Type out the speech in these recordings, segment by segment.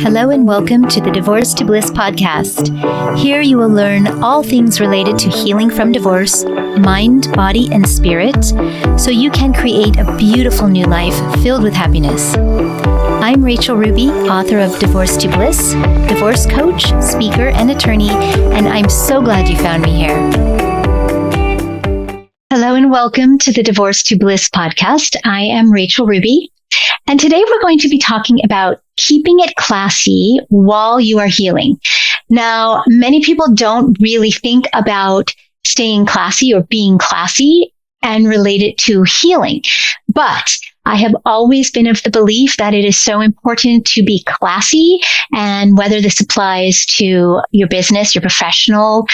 Hello and welcome to the Divorce to Bliss podcast. Here you will learn all things related to healing from divorce, mind, body, and spirit, so you can create a beautiful new life filled with happiness. I'm Rachel Ruby, author of Divorce to Bliss, divorce coach, speaker, and attorney, and I'm so glad you found me here. Hello and welcome to the Divorce to Bliss podcast. I am Rachel Ruby, and today we're going to be talking about keeping it classy while you are healing. Now, many people don't really think about staying classy or being classy and relate it to healing. But I have always been of the belief that it is so important to be classy, and whether this applies to your business, your professional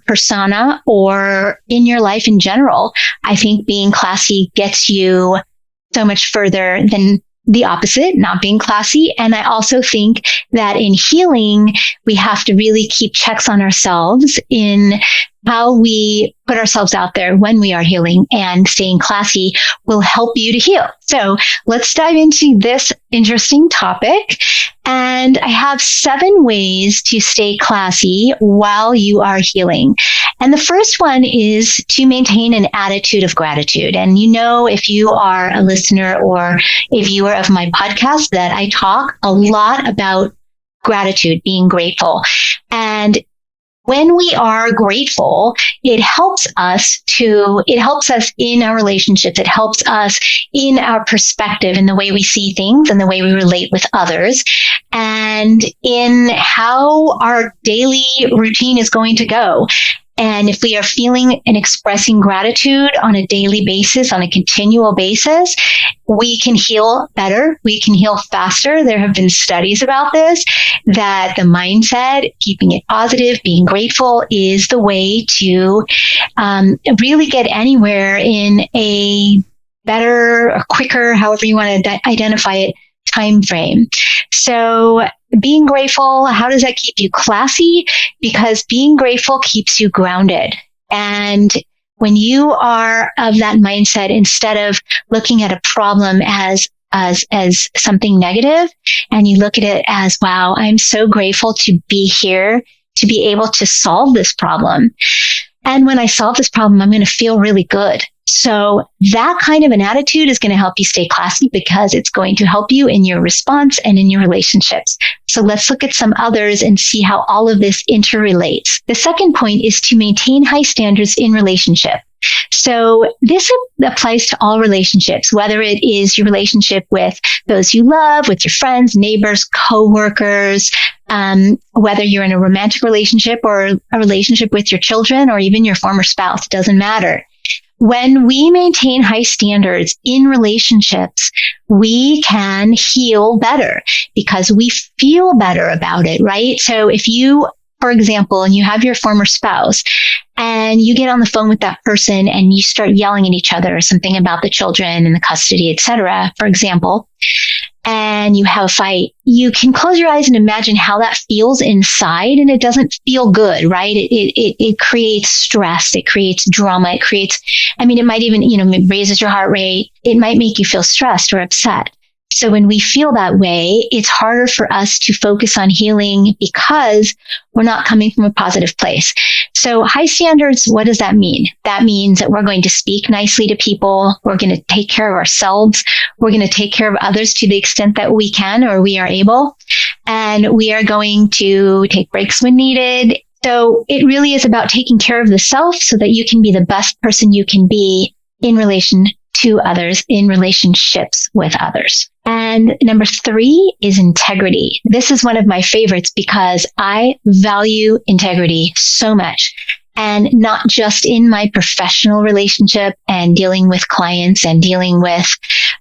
persona, or in your life in general, I think being classy gets you so much further than the opposite, not being classy. And I also think that in healing, we have to really keep checks on ourselves in how we put ourselves out there when we are healing, and staying classy will help you to heal. So let's dive into this interesting topic. And I have 7 ways to stay classy while you are healing. And the first one is to maintain an attitude of gratitude. And you know, if you are a listener or a viewer of my podcast, that I talk a lot about gratitude, being grateful. And when we are grateful, it helps us in our relationships. It helps us in our perspective, in the way we see things and the way we relate with others, and in how our daily routine is going to go. And if we are feeling and expressing gratitude on a daily basis, on a continual basis, we can heal better. We can heal faster. There have been studies about this, that the mindset, keeping it positive, being grateful is the way to really get anywhere in a better, or quicker, however you want to identify it, time frame. So being grateful, how does that keep you classy? Because being grateful keeps you grounded. And when you are of that mindset, instead of looking at a problem as something negative, and you look at it as, wow, I'm so grateful to be here, to be able to solve this problem. And when I solve this problem, I'm going to feel really good. So that kind of an attitude is going to help you stay classy, because it's going to help you in your response and in your relationships. So let's look at some others and see how all of this interrelates. The second point is to maintain high standards in relationship. So this applies to all relationships, whether it is your relationship with those you love, with your friends, neighbors, coworkers, whether you're in a romantic relationship or a relationship with your children or even your former spouse, it doesn't matter. When we maintain high standards in relationships, we can heal better because we feel better about it, right? So if you, for example, and you have your former spouse and you get on the phone with that person and you start yelling at each other or something about the children and the custody, etc., for example, and you have a fight, you can close your eyes and imagine how that feels inside, and it doesn't feel good, right? It creates stress, it creates drama, it might even, it raises your heart rate. It might make you feel stressed or upset. So when we feel that way, it's harder for us to focus on healing because we're not coming from a positive place. So high standards, what does that mean? That means that we're going to speak nicely to people. We're going to take care of ourselves. We're going to take care of others to the extent that we can or we are able. And we are going to take breaks when needed. So it really is about taking care of the self so that you can be the best person you can be in relation to others, in relationships with others. And number 3 is integrity. This is one of my favorites because I value integrity so much. And not just in my professional relationship and dealing with clients and dealing with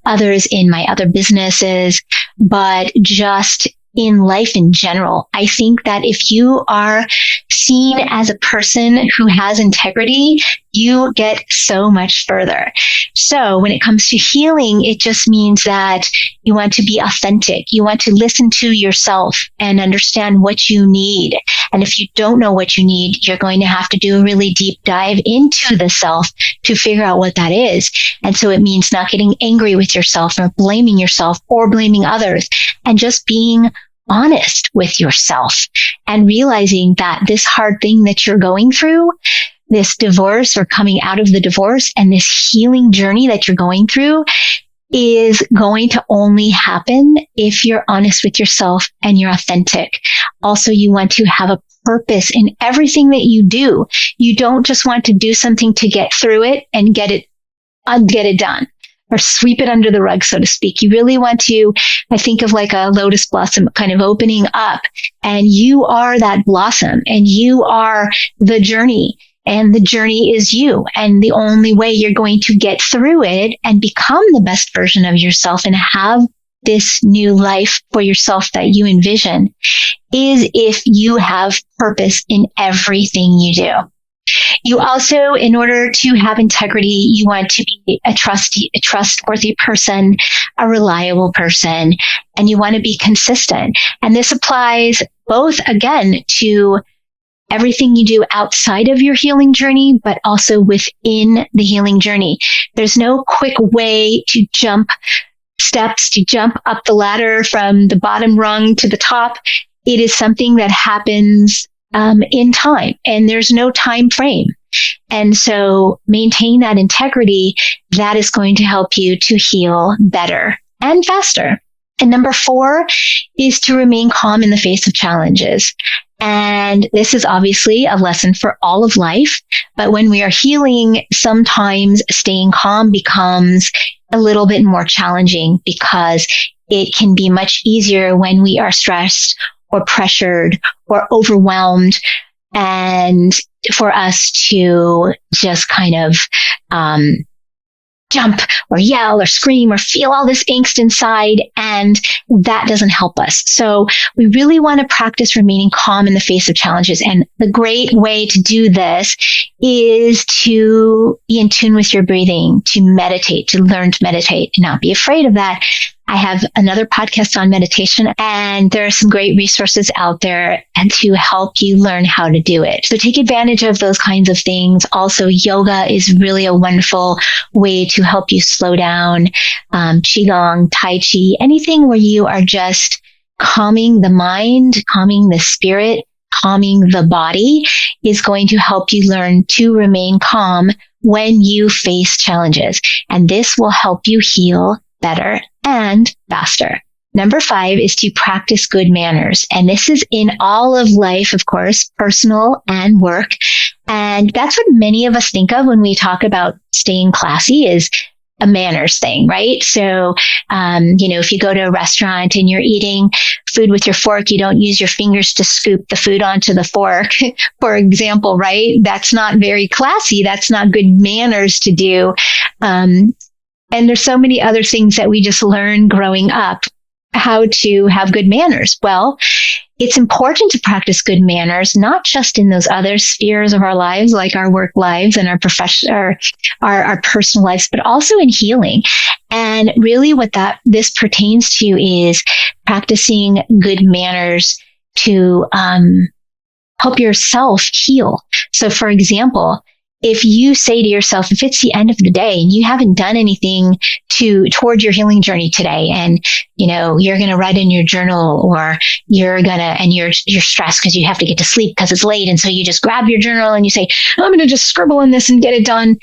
others in my other businesses, but just in life in general. I think that if you are seen as a person who has integrity, you get so much further. So when it comes to healing, it just means that you want to be authentic. You want to listen to yourself and understand what you need. And if you don't know what you need, you're going to have to do a really deep dive into the self to figure out what that is. And so it means not getting angry with yourself or blaming yourself or blaming others, and just being honest with yourself and realizing that this hard thing that you're going through, this divorce or coming out of the divorce and this healing journey that you're going through is going to only happen if you're honest with yourself and you're authentic. Also, you want to have a purpose in everything that you do. You don't just want to do something to get through it and get it done or sweep it under the rug, so to speak. You really want to, I think of like a lotus blossom kind of opening up, and you are that blossom and you are the journey. And the journey is you. And the only way you're going to get through it and become the best version of yourself and have this new life for yourself that you envision is if you have purpose in everything you do. You also, in order to have integrity, you want to be a trustworthy person, a reliable person, and you want to be consistent. And this applies both, again, to everything you do outside of your healing journey, but also within the healing journey. There's no quick way to jump steps, to jump up the ladder from the bottom rung to the top. It is something that happens in time, and there's no time frame. And so maintain that integrity. That is going to help you to heal better and faster. And number 4 is to remain calm in the face of challenges. And this is obviously a lesson for all of life. But when we are healing, sometimes staying calm becomes a little bit more challenging because it can be much easier when we are stressed or pressured or overwhelmed, and for us to just kind of jump or yell or scream or feel all this angst inside, and that doesn't help us. So we really want to practice remaining calm in the face of challenges. And the great way to do this is to be in tune with your breathing, to meditate, to learn to meditate and not be afraid of that. I have another podcast on meditation, and there are some great resources out there and to help you learn how to do it. So take advantage of those kinds of things. Also, yoga is really a wonderful way to help you slow down. Qigong, Tai Chi, anything where you are just calming the mind, calming the spirit, calming the body is going to help you learn to remain calm when you face challenges. And this will help you heal better and faster. Number 5 is to practice good manners. And this is in all of life, of course, personal and work. And that's what many of us think of when we talk about staying classy is a manners thing, right? So, if you go to a restaurant and you're eating food with your fork, you don't use your fingers to scoop the food onto the fork, for example, right? That's not very classy. That's not good manners to do. And there's so many other things that we just learn growing up, how to have good manners. Well, it's important to practice good manners, not just in those other spheres of our lives, like our work lives and our our personal lives, but also in healing. And really what this pertains to is practicing good manners to help yourself heal. So for example, if you say to yourself, if it's the end of the day and you haven't done anything toward your healing journey today, and you're going to write in your journal, or you're stressed because you have to get to sleep because it's late, and so you just grab your journal and you say, I'm going to just scribble in this and get it done.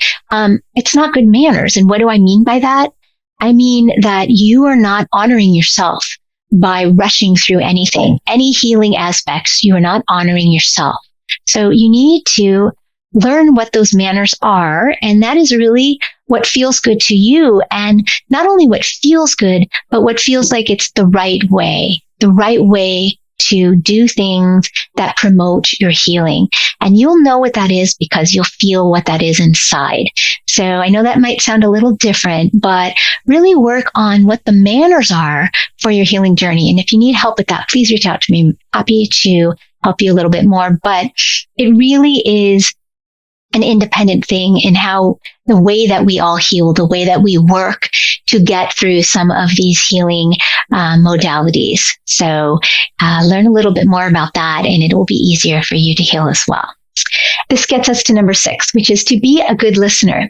It's not good manners. And what do I mean by that? I mean that you are not honoring yourself by rushing through anything, any healing aspects. You are not honoring yourself. So you need to learn what those manners are. And that is really what feels good to you. And not only what feels good, but what feels like it's the right way to do things that promote your healing. And you'll know what that is because you'll feel what that is inside. So I know that might sound a little different, but really work on what the manners are for your healing journey. And if you need help with that, please reach out to me. I'm happy to help you a little bit more. But it really is an independent thing in how the way that we all heal, the way that we work to get through some of these healing modalities. So learn a little bit more about that, and it will be easier for you to heal as well. this gets us to number 6, which is to be a good listener.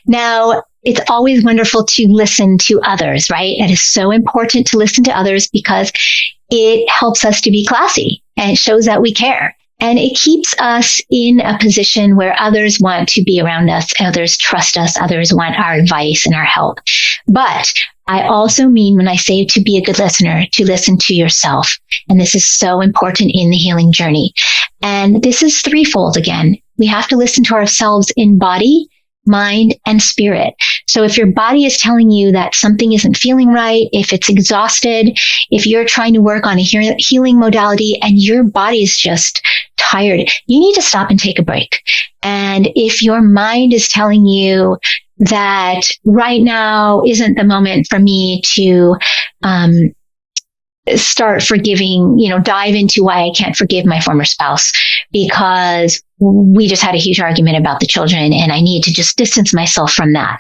Now, it's always wonderful to listen to others, right? It is so important to listen to others because it helps us to be classy and it shows that we care. And it keeps us in a position where others want to be around us, others trust us, others want our advice and our help. But I also mean, when I say to be a good listener, to listen to yourself. And this is so important in the healing journey. And this is threefold again. We have to listen to ourselves in body, mind, and spirit. So if your body is telling you that something isn't feeling right, if it's exhausted, if you're trying to work on a healing modality and your body is just tired, you need to stop and take a break. And if your mind is telling you that right now isn't the moment for me to start forgiving, dive into why I can't forgive my former spouse because we just had a huge argument about the children and I need to just distance myself from that,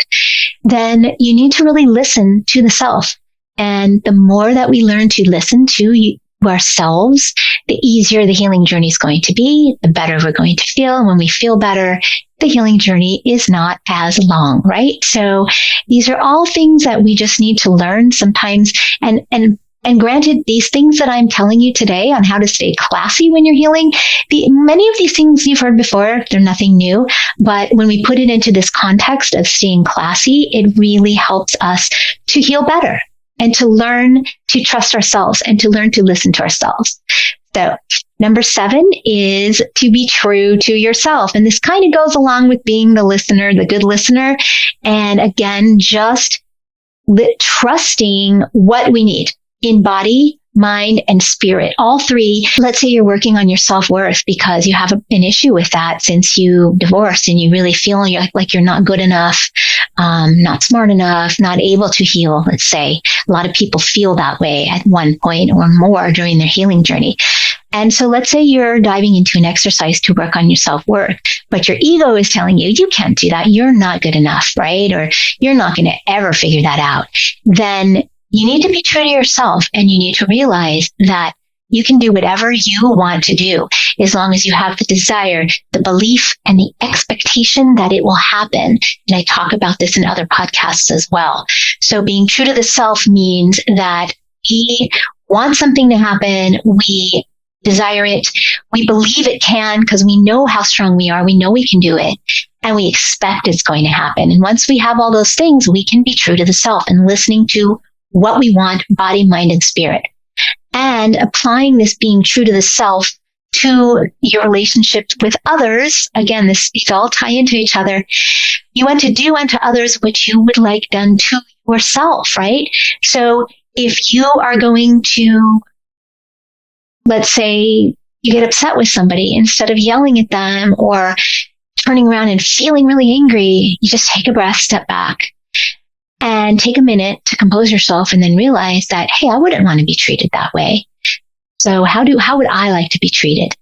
then you need to really listen to the self. And the more that we learn to listen to ourselves, the easier the healing journey is going to be, the better we're going to feel. And when we feel better, the healing journey is not as long, right? So these are all things that we just need to learn sometimes. And granted, these things that I'm telling you today on how to stay classy when you're healing, many of these things you've heard before, they're nothing new. But when we put it into this context of staying classy, it really helps us to heal better and to learn to trust ourselves and to learn to listen to ourselves. So number 7 is to be true to yourself. And this kind of goes along with being the listener, the good listener. And again, just trusting what we need in body, mind, and spirit. All three. Let's say you're working on your self-worth because you have an issue with that since you divorced and you really feel like you're not good enough, not smart enough, not able to heal, let's say. A lot of people feel that way at one point or more during their healing journey. And so let's say you're diving into an exercise to work on your self-worth, but your ego is telling you, you can't do that. You're not good enough, right? Or you're not going to ever figure that out. Then you need to be true to yourself and you need to realize that you can do whatever you want to do as long as you have the desire, the belief, and the expectation that it will happen. And I talk about this in other podcasts as well. So being true to the self means that we want something to happen. We desire it. We believe it can because we know how strong we are. We know we can do it. And we expect it's going to happen. And once we have all those things, we can be true to the self and listening to what we want, body, mind, and spirit. And applying this being true to the self to your relationships with others. Again, these all tie into each other. You want to do unto others what you would like done to yourself, right? So if you are going to, let's say you get upset with somebody, instead of yelling at them or turning around and feeling really angry, you just take a breath, step back, and take a minute to compose yourself and then realize that, hey, I wouldn't want to be treated that way. So how would I like to be treated?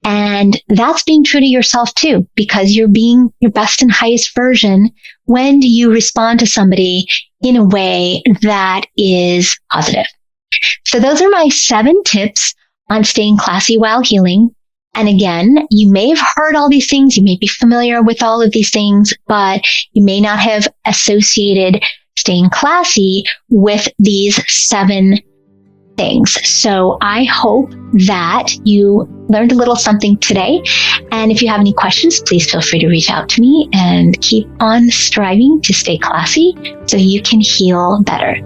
And that's being true to yourself too, because you're being your best and highest version. When do you respond to somebody in a way that is positive? So those are my 7 tips on staying classy while healing. And again, you may have heard all these things. You may be familiar with all of these things, but you may not have associated staying classy with these 7 things. So I hope that you learned a little something today. And if you have any questions, please feel free to reach out to me and keep on striving to stay classy so you can heal better.